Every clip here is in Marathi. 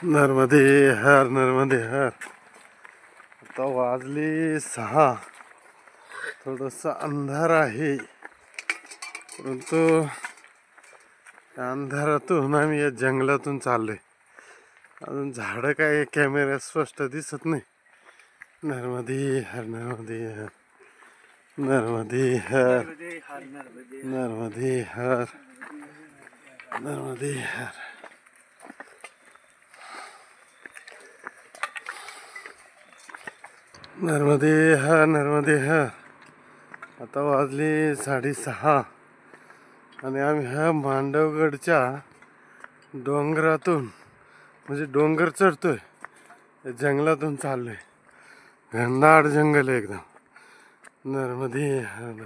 नर्मदे हर नर्मदे हर. आता वाजले 6. थोडंसं अंधार आहे, परंतु अंधारातून आम्ही या जंगलातून चाललोय. अजून झाडं काय कॅमेऱ्यात स्पष्ट दिसत नाही. नर्मदे हर नर्मदे हर नर्मदे हर नर्मदे हर नर्मदे हर. नर्मदे हर नर्मदे हर. आता वाजले 6:30 आणि आम्ही ह्या मांडवगडच्या डोंगरातून म्हणजे डोंगर चढतोय, जंगलातून चाललोय. घनदाट जंगल आहे एकदम. नर्मदे हर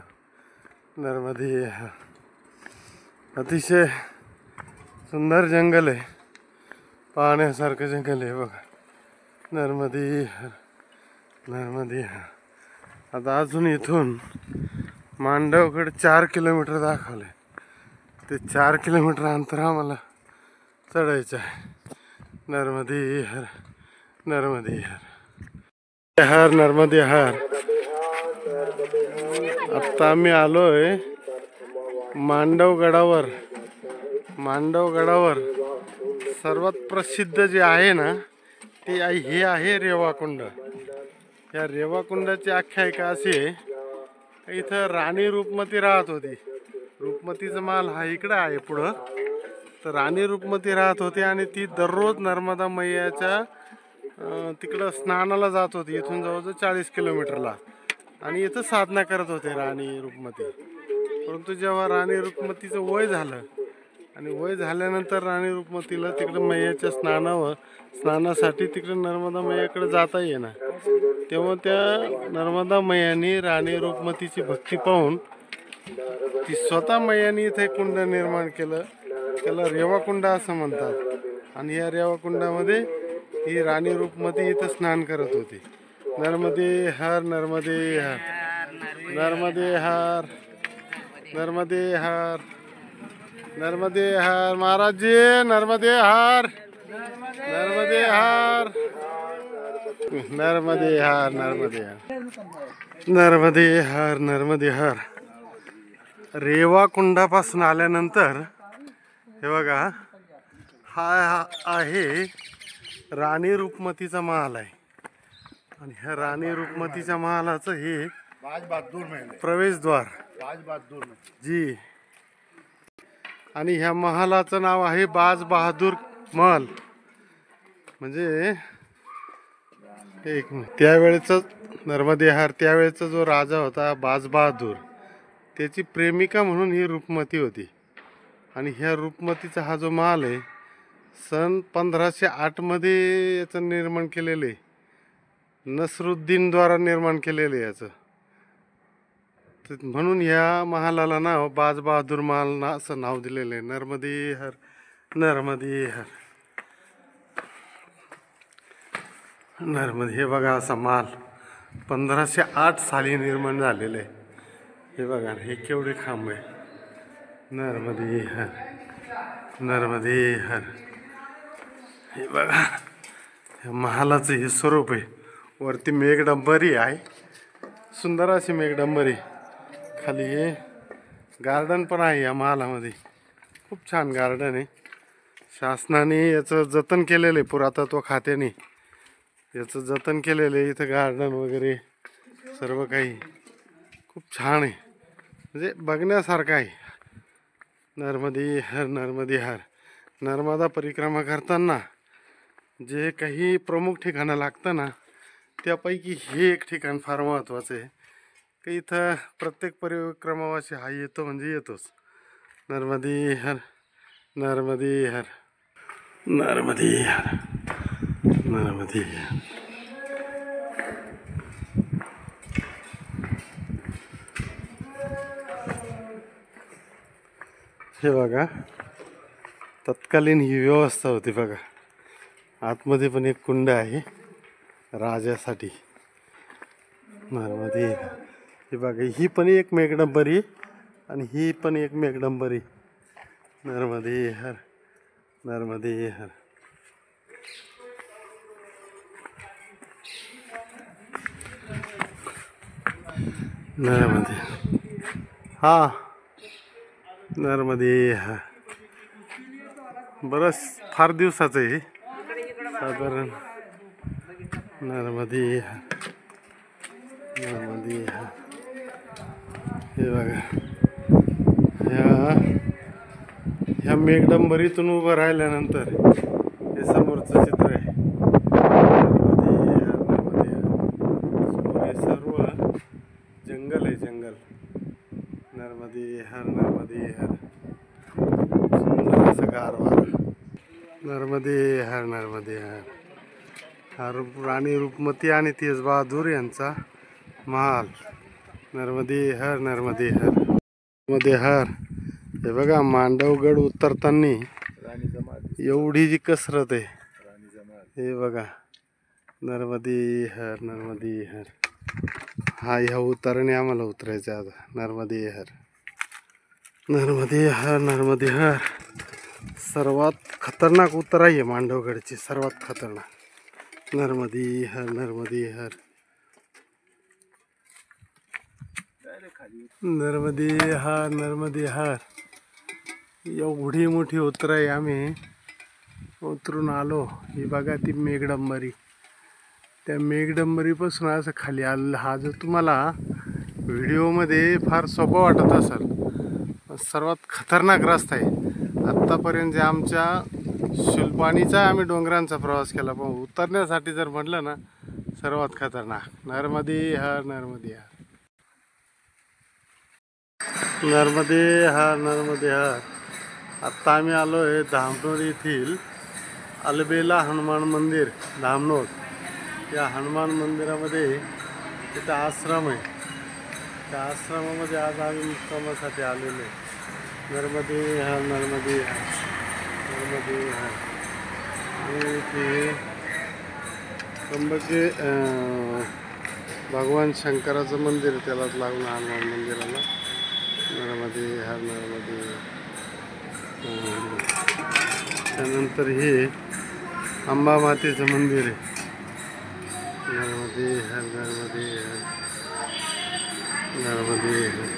नर्मदे हर. अतिशय सुंदर जंगल आहे, पाहण्यासारखं जंगल आहे बघा. नर्मदे हर नर्मदे हर. आता अजून इथून मांडवगड 4 किलोमीटर दाखवले. ते 4 किलोमीटर अंतर आम्हाला चढायचं आहे. नर्मदे हर नर्मदे हर हर नर्मदे हर. आता आम्ही आलोय मांडवगडावर. मांडवगडावर सर्वात प्रसिद्ध जे आहे ना, ते हे आहे रेवाकुंड. या रेवाकुंडाची आख्यायिका अशी आहे, इथं राणी रूपमती राहत होती. रूपमतीचा महल हा इकडं आहे पुढं. तर राणी रूपमती राहत होती आणि ती दररोज नर्मदा मैयाच्या तिकडं स्नानाला जात होती. इथून जवळजवळ 40 किलोमीटरला. आणि इथं साधना करत होते राणी रूपमती. परंतु जेव्हा राणी रूपमतीचं वय झालं आणि वय झाल्यानंतर राणी रूपमतीला तिकडं मैयाच्या स्नानासाठी तिकडे नर्मदा मैयाकडे जाता येईना. तेव्हा त्या नर्मदा मैयानी राणी रूपमतीची भक्ती पाहून ती स्वतः मैयानी इथे कुंड निर्माण केलं. त्याला रेवाकुंड असं म्हणतात. आणि या रेवाकुंडामध्ये ही राणी रूपमती इथं स्नान करत होती. नर्मदे हर नर्मदे हर नर्मदे हर नर्मदे हर नर्मदे हर. महाराज जी नर्मदे हर नर्मदे हर नर्मदे हर नर्मदे हर नर्मदे हर नर्मदे हर. रेवाकुंडापासून आल्यानंतर हे बघा, हा आहे राणी रूपमतीचा महल आहे. आणि ह्या राणी रूपमतीच्या महालाचं हे प्रवेशद्वार जी. आणि ह्या महालाचं नाव आहे बाज बहादूर महल. म्हणजे एक त्यावेळेच नर्मदे हर त्यावेळेचा जो राजा होता बाज बहादूर, त्याची प्रेमिका म्हणून ही रूपमती होती. आणि ह्या रूपमतीचा हा जो महल आहे सन 1508 मध्ये याचं निर्माण केलेलं आहे. नसरुद्दीन द्वारा निर्माण केलेलं आहे याचं. म्हणून या महालाला नाव बाज बहादूर महल असं नाव दिलेलं आहे. नर्मदे हर नर्मदे हर नर्मदे. हे बघा असा महल 1508 साली निर्माण झालेलं आहे. हे बघा हे केवढे खांब आहे. नर्मदे हर नर्मदे हर. हे बघा हे महालाचं हे स्वरूप आहे. वरती मेघडंबरी आहे, सुंदर अशी मेघडंबरी. खाली हे गार्डन पण आहे या महालामध्ये. खूप छान गार्डन आहे. शासनाने याचं जतन केलेलं आहे, पुरातत्व खात्याने याचं जतन केलेलं आहे. इथं गार्डन वगैरे सर्व काही खूप छान आहे, म्हणजे बघण्यासारखं आहे. नर्मदे हर नर्मदे हर. नर्मदा परिक्रमा करताना जे काही प्रमुख ठिकाणं लागतं ना, त्यापैकी हे एक ठिकाण फार महत्त्वाचं आहे की इथं प्रत्येक परिक्रमावासी हा येतो म्हणजे येतोच. नर्मदे हर नर्मदे हर नर्मदे हर नर्मदे हर. हे बघा तत्कालीन ही व्यवस्था होती बघा. आतमध्ये पण एक कुंड आहे राजासाठी. नर्मदे. हे बघा ही पण एक मेघडंबरी आणि ही पण एक मेघडंबरी. नर्मदे हर नर्मदे हर. नर्मदे हा नर्मदे हा बरंच फार दिवसाचं आहे साधारण नर्मदे हा नर्मदे हा हे बघा ह्या मेघडंबरीतून उभं राहिल्यानंतर हे समोरचं चित्र आहे नर्मदे समोर हे सर्व जंगल आहे जंगल नर्मदे हर सुंदर असं गारवार नर्मदे हर हा राणी रूपमती आणि तेज बहादूर यांचा महाल नर्मदे हर हे बघा मांडवगड उतरताना एवढी जी कसरत आहे हे बघा नर्मदे हर हा ह्या उताराने आम्हाला उतरायचं आता नर्मदे हर सर्वात खतरनाक उतार आहे मांडवगडची सर्वात खतरनाक नर्मदे हर एवढी मोठी उतराई आम्ही उतरून आलो ही बघा ती मेघडंबरी त्या मेघडंबरीपासून असं खाली आलेला हा जो तुम्हाला व्हिडिओमध्ये फार सोपा वाटत असेल सर्वात खतरनाक रस्ता आहे आत्तापर्यंत जे आमच्या शुलपाणीचा आम्ही डोंगरांचा प्रवास केला पण उतरण्यासाठी जर म्हटलं ना सर्वात खतरनाक नर्मदे हर आत्ता आम्ही आलो आहे धामनोड येथील अलबेला हनुमान मंदिर धामनोड या हनुमान मंदिरामध्ये तिथं आश्रम आहे त्या आश्रमामध्ये आज आम्ही मुक्कामासाठी आलेलो आहे नर्मदे हर आणि ते त्र्यंबके भगवान शंकराचं मंदिर आहे त्यालाच लागून हनुमान मंदिराला नर्मदे त्यानंतर हे अंबा मातेचं मंदिर आहे नर्मदे हर